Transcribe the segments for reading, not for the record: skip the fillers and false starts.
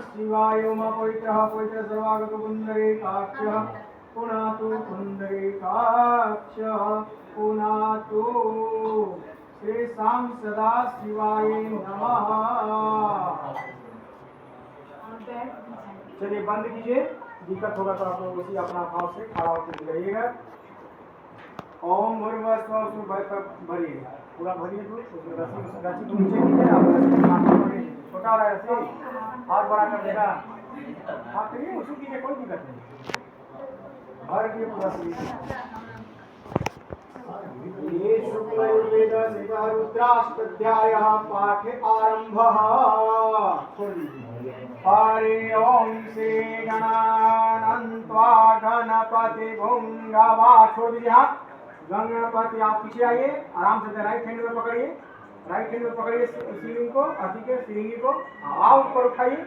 शिवाय उमा पवित्रः पवित्र सर्वागतो पुण्डरीकाक्षः पुनातु पुण्डरीकाक्षः पुनातु श्री शाम सदा शिवाय नमः। चलिए बंद कीजिए, दिक्कत होगा तो आप लोग उसी अपना भाव से खड़ा होकर रहिएगा। ओम भूर्भुवस्सुः भरिए, पूरा भरिए दूध, उसमें रस्सी को नीचे कीजिए, आप रस्सी छोटा रहा है हाथ बड़ा कर देगा, हाँ करिए उसी कीजिए, कोई दिक्कत नहीं, भर के पूरा शरीर। ये शुक्लयजुर्वेद सिद्ध रुद्राष्टाध्यायः पाठ आरम्भः। हरि ओम श्री गणानन्त्वा गणपति भुंगवा। छोड़ दीजिए हाथ, गणपति आप पीछे आइए, आराम से राइट हैंड में पकड़िए, राइट हैंड में पकड़िए शिवलिंग को, अति के शिवलिंग को, आओ ऊपर उठाइए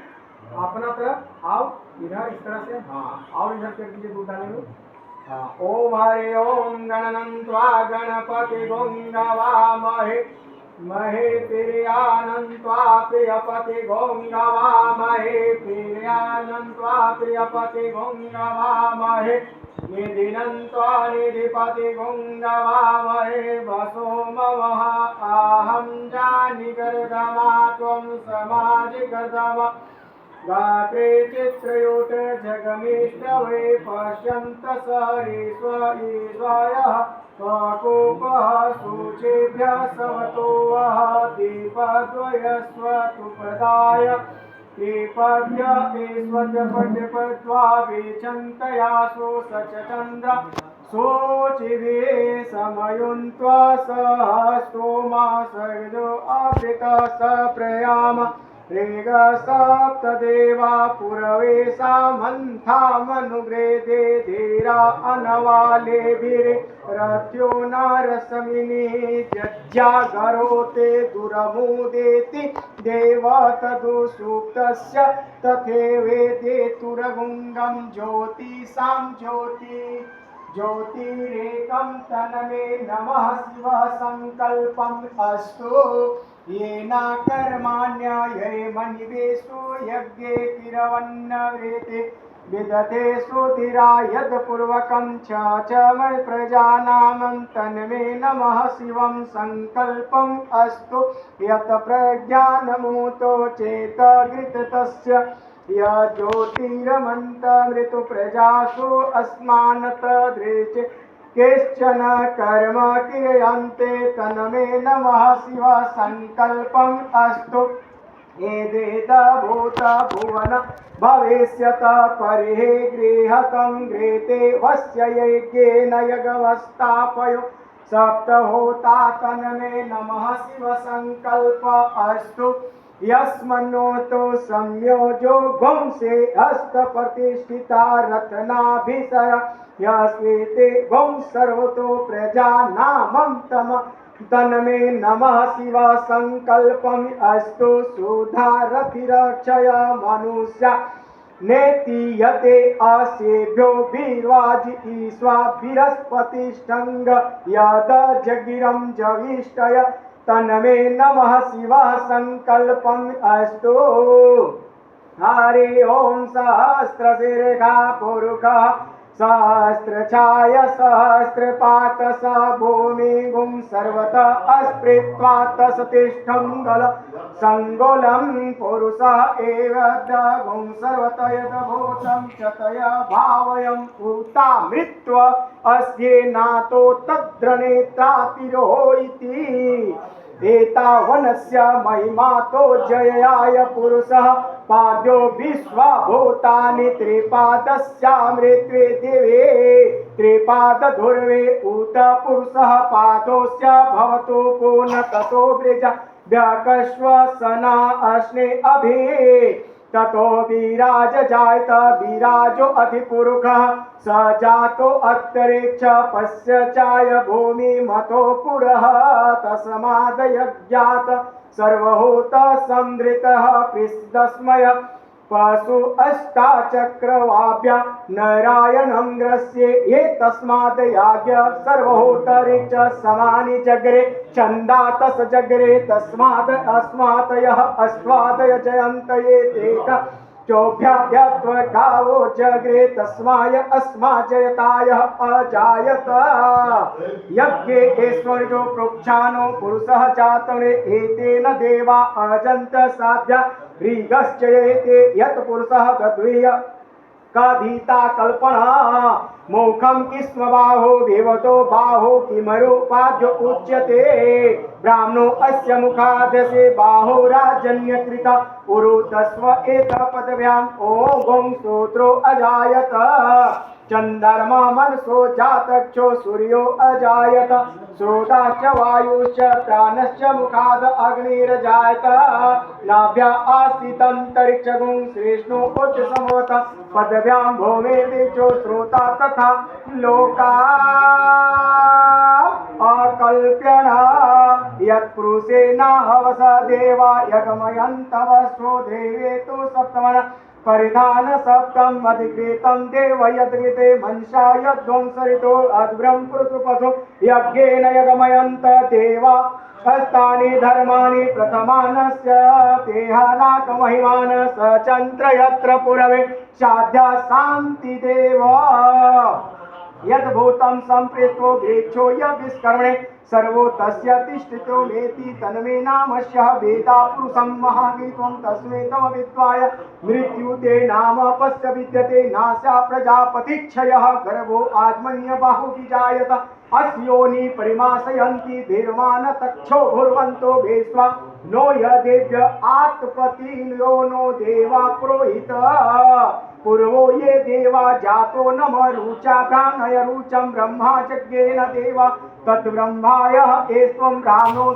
अपना तरफ, आओ इधर इस तरह से, हाँ आओ इधर कर दीजिए दूध डालेंगे। ओम हरि ओम गणनन्त्वा गणपति भुंगवामहे महे प्रियानन्त्वा प्रियपति भुंगवामहे प्रियानन्त्वा प्रियपति भुंगवामहे निधिनन्त्वा निधिपति भुंगवामहे वसो ममः अहं जानि गर्दमा त्वं समाजि गर्दमा गात्रे चित्रयूट जगमीष्टवे पश्यन्त ईश्वरः स्वकूपः शुचिभ्यः सवतो वः दीपद्वयस्वतु प्रदाय दीपभ्य ईश्वरपट्यपद्वा विचन्तयासु सचचन्द्र शोचिभिः समयुन्त्वा सहस्तोमा सर्जो अभृतः सप्रयाम ऋग सप्तदेवा पुरवेशा मन्था मनुग्रेदे धीरा अनवालेभिरत्यो नरसमिनिः जज्जागरोते दुरमुदेति देव तदु सूक्तस्य तथैवेदे तुरगुङ्गं ज्योतिषां ज्योतिरेकं तन्मे नमः शिवः संकल्पम् अस्तु येन कर्माण्यये मनिवेशो यज्ञे तिरवन्नवेते विदते सुधिरा यत्पूर्वकं च मय प्रजानां तन्मे नमः शिवं संकल्पम् अस्तु यत् प्रज्ञानमूतो चेतगृतस्य ज्योतिरमन्तमृतु प्रजासु अस्मान् तदृचे केश्चन कर्म क्रियन्ते तन्मे नमः शिवः संकल्पम् अस्तु एदेत भूत भुवन भविष्यत परिः गृहतं गृहीते वस्य यज्ञेन यज्ञवस्थापयो सप्तहोता तन्मे नमः शिवः संकल्प अस्तु यस्मन्नोतो संयोजो वंशे हस्तप्रतिष्ठिता रत्नाभिसर यस्वेते वंश सर्वतो प्रजानामं तन्मे नमः शिवः संकल्पम् अस्तु सुधारतिरक्षय मनुष्य नेतीयते असेभ्यो वीर्वाज ईश्वा बृहस्पतिष्ठंग यद जगिरं जविष्टय तन्मे नमः शिवः संकल्पम् अस्तु हरि ओम सहस्रशिरः पुरुषः सहस्रछाय सहस्रपात स भूमिगुं सर्वतः अस्पृत्वा तस्तिष्ठं गल संगोलं पुरुषः एव दगुं सर्वतः यद्भूतं च तया भावयं भूतामृत्व अस्येनातो तद्रनेत्रातिरो इति एतावनस्य महिमातो जयाय पुरुषः पाद्यो विश्वभूतानि त्रिपादस्यामृत्वे दिवे त्रिपादधुर्वे उत पुरुषः पादोस्य भवतु पूर्णततो वृज व्यकश्वसना अश्ने अभि ततो विराज जायत विराजो अधिपुरुषः स जातो अन्तरिक्ष पश्य चाय भूमि मतो पुरः तस्मादयज्ञात सर्वभूत संवृतः पृष्ठस्मय पशु अष्टाचक्रवाभ्य नारायणं ग्रस्ये ये तस्माद् याज्ञ सर्वहोतरिच समानि जगरे छन्दातस जगरे तस्माद् अस्मात् यः अस्मादय जयन्त ये तेक चोभ्याभ्यत्व गावो जग्रे तस्माय अस्माचयताय अजायत यज्ञे ईश्वरो प्रोक्षानो पुरुषः चातरे एतेन देवा अजन्त साध्या ऋगश्चयेते यत् पुरुषः गद्वीय कधीता कल्पना मोखम किस्म बाहो देवतो बाहो किमरूपाद्य उच्यते ब्राह्मणो अस्य मुखादसे बाहो राजन्यकृत उरुतस्व एक पदव्याम ओम सूत्रो अजायत चंद्रमा मनसो जातक्षो सूर्यो अजायत श्रोताश्च वायुश्च प्राणश्च मुखाद अग्निरजायत नाभ्या आस्थितन्तरिक्षगुं श्रेष्ठो उच्च समवत पदव्यां भूमिर्दिशो श्रोता तथा लोका अकल्प्यण यत्पुरुषेण हवस देवा यगमयन्तवस्रो देवेतु सप्तमन परिधान सप्तम अधिकृतं देव यद्गृते मनसा यद्वंसरितो अद्भ्रं पुरुषपशो यज्ञेन यगमयन्त देवा हस्तानि धर्माणि प्रथमानस्य तेहानाकमहिमान स चन्द्र यत्र पुरवे साध्या शान्ति देव यद्भूतं सम्प्रेतो भेक्षो यद्विष्कर्मणे सर्वो तस्य तिष्ठितो मेति तन्मे नामस्य वेदा पुरुषं महावीत्वं तस्मै तमविद्वाय मृत्युते नाम पश्य विद्यते नास्या प्रजापतिक्षयः गर्भो आत्मन्य बाहुविजायत अस्योनि परिमासयन्ति धीर्मान तक्षो भुर्वन्तो भेष्वा नो यदेव्य आत्पति यो नो देवा पुरोहित पूर्वो ये देवा जातो नम रुचा ब्राह्मय रुचं ब्रह्मा यज्ञेन देवा तद्ब्रह्माय एस्त्वं ब्राह्मणो